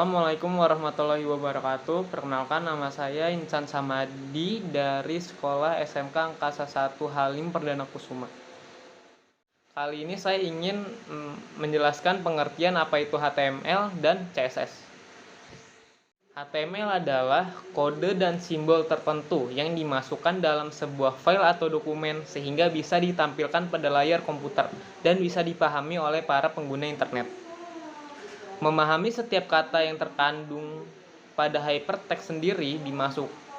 Assalamualaikum warahmatullahi wabarakatuh. Perkenalkan, nama saya Insan Samadi dari Sekolah SMK Angkasa 1 Halim Perdana Kusuma. Kali ini saya ingin menjelaskan pengertian apa itu HTML dan CSS. HTML adalah kode dan simbol tertentu yang dimasukkan dalam sebuah file atau dokumen sehingga bisa ditampilkan pada layar komputer dan bisa dipahami oleh para pengguna internet. Memahami setiap kata yang terkandung pada hypertext sendiri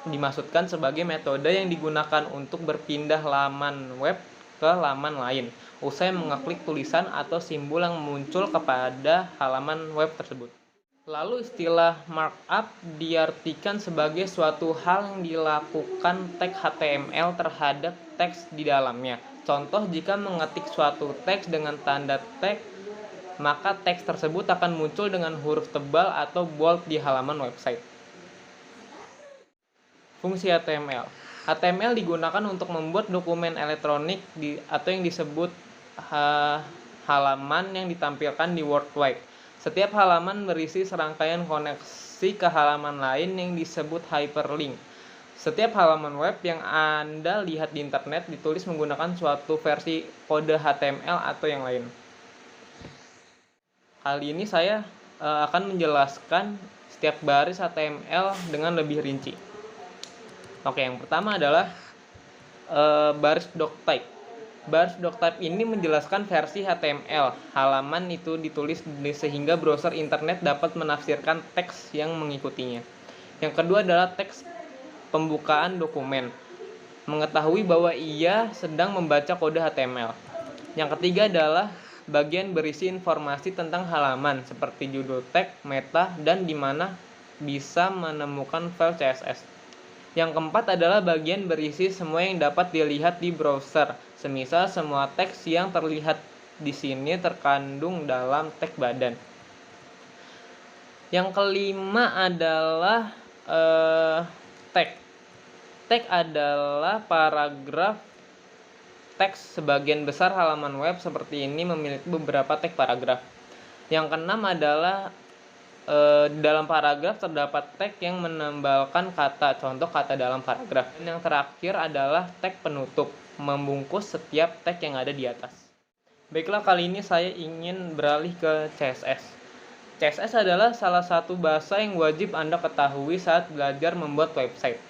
dimaksudkan sebagai metode yang digunakan untuk berpindah laman web ke laman lain usai mengeklik tulisan atau simbol yang muncul kepada halaman web tersebut. Lalu istilah markup diartikan sebagai suatu hal yang dilakukan tag HTML terhadap teks di dalamnya. Contoh, jika mengetik suatu teks dengan tanda tag, maka teks tersebut akan muncul dengan huruf tebal atau bold di halaman website. Fungsi HTML. HTML digunakan untuk membuat dokumen elektronik atau yang disebut halaman yang ditampilkan di World Wide. Setiap halaman berisi serangkaian koneksi ke halaman lain yang disebut hyperlink. Setiap halaman web yang Anda lihat di internet ditulis menggunakan suatu versi kode HTML atau yang lain. Kali ini saya akan menjelaskan setiap baris HTML dengan lebih rinci. Oke, yang pertama adalah baris doctype. Baris doctype ini menjelaskan versi HTML. Halaman itu ditulis sehingga browser internet dapat menafsirkan teks yang mengikutinya. Yang kedua adalah teks pembukaan dokumen. Mengetahui bahwa ia sedang membaca kode HTML. Yang ketiga adalah bagian berisi informasi tentang halaman seperti judul tag, meta, dan di mana bisa menemukan file CSS. Yang keempat adalah bagian berisi semua yang dapat dilihat di browser, semisal semua teks yang terlihat di sini terkandung dalam tag badan. Yang kelima adalah tag. Tag adalah paragraf teks. Sebagian besar halaman web seperti ini memiliki beberapa tag paragraf. Yang keenam adalah dalam paragraf terdapat tag yang menambalkan kata, contoh kata dalam paragraf. Dan yang terakhir adalah tag penutup, membungkus setiap tag yang ada di atas. Baiklah, kali ini saya ingin beralih ke CSS. CSS adalah salah satu bahasa yang wajib Anda ketahui saat belajar membuat website.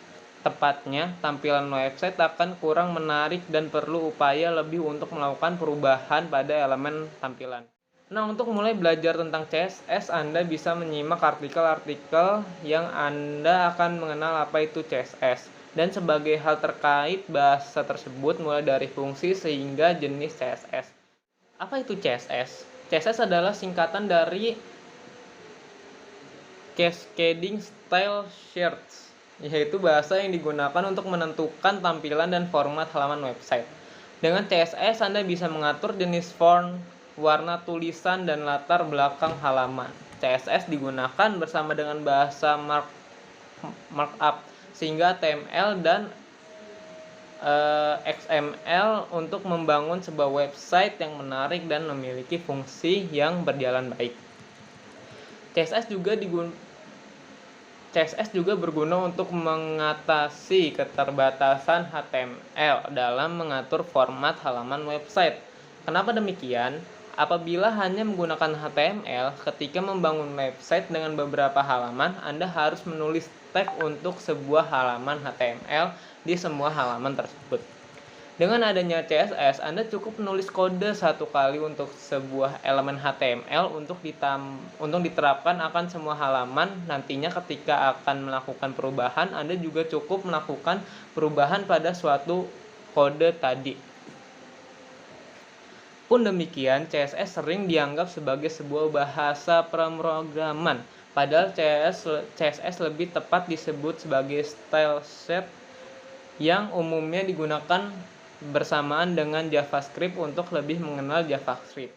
Tepatnya, tampilan website akan kurang menarik dan perlu upaya lebih untuk melakukan perubahan pada elemen tampilan. Nah, untuk mulai belajar tentang CSS, Anda bisa menyimak artikel-artikel yang Anda akan mengenal apa itu CSS. Dan sebagai hal terkait bahasa tersebut, mulai dari fungsi sehingga jenis CSS. Apa itu CSS? CSS adalah singkatan dari Cascading Style Sheets, yaitu bahasa yang digunakan untuk menentukan tampilan dan format halaman website. Dengan CSS, Anda bisa mengatur jenis font, warna tulisan, dan latar belakang halaman. CSS digunakan bersama dengan bahasa markup, sehingga HTML dan XML untuk membangun sebuah website yang menarik dan memiliki fungsi yang berjalan baik. CSS juga berguna untuk mengatasi keterbatasan HTML dalam mengatur format halaman website. Kenapa demikian? Apabila hanya menggunakan HTML, ketika membangun website dengan beberapa halaman, Anda harus menulis tag untuk sebuah halaman HTML di semua halaman tersebut. Dengan adanya CSS, Anda cukup menulis kode satu kali untuk sebuah elemen HTML untuk diterapkan akan semua halaman. Nantinya ketika akan melakukan perubahan, Anda juga cukup melakukan perubahan pada suatu kode tadi. Pun demikian, CSS sering dianggap sebagai sebuah bahasa pemrograman, padahal CSS lebih tepat disebut sebagai style sheet yang umumnya digunakan bersamaan dengan JavaScript untuk lebih mengenal JavaScript.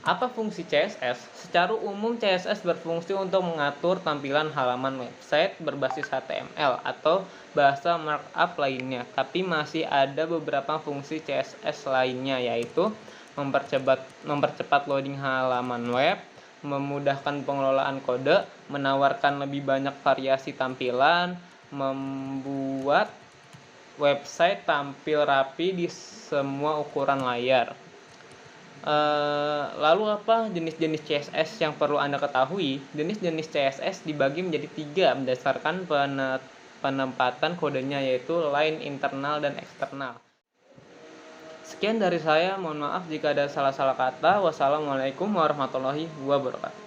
Apa fungsi CSS? Secara umum, CSS berfungsi untuk mengatur tampilan halaman website berbasis HTML atau bahasa markup lainnya, tapi masih ada beberapa fungsi CSS lainnya, yaitu mempercepat loading halaman web, memudahkan pengelolaan kode, menawarkan lebih banyak variasi tampilan, membuat website tampil rapi di semua ukuran layar. Lalu apa jenis-jenis CSS yang perlu Anda ketahui? Jenis-jenis CSS dibagi menjadi 3 berdasarkan penempatan kodenya, yaitu line, internal, dan eksternal. Sekian dari saya, mohon maaf jika ada salah-salah kata. Wassalamualaikum warahmatullahi wabarakatuh.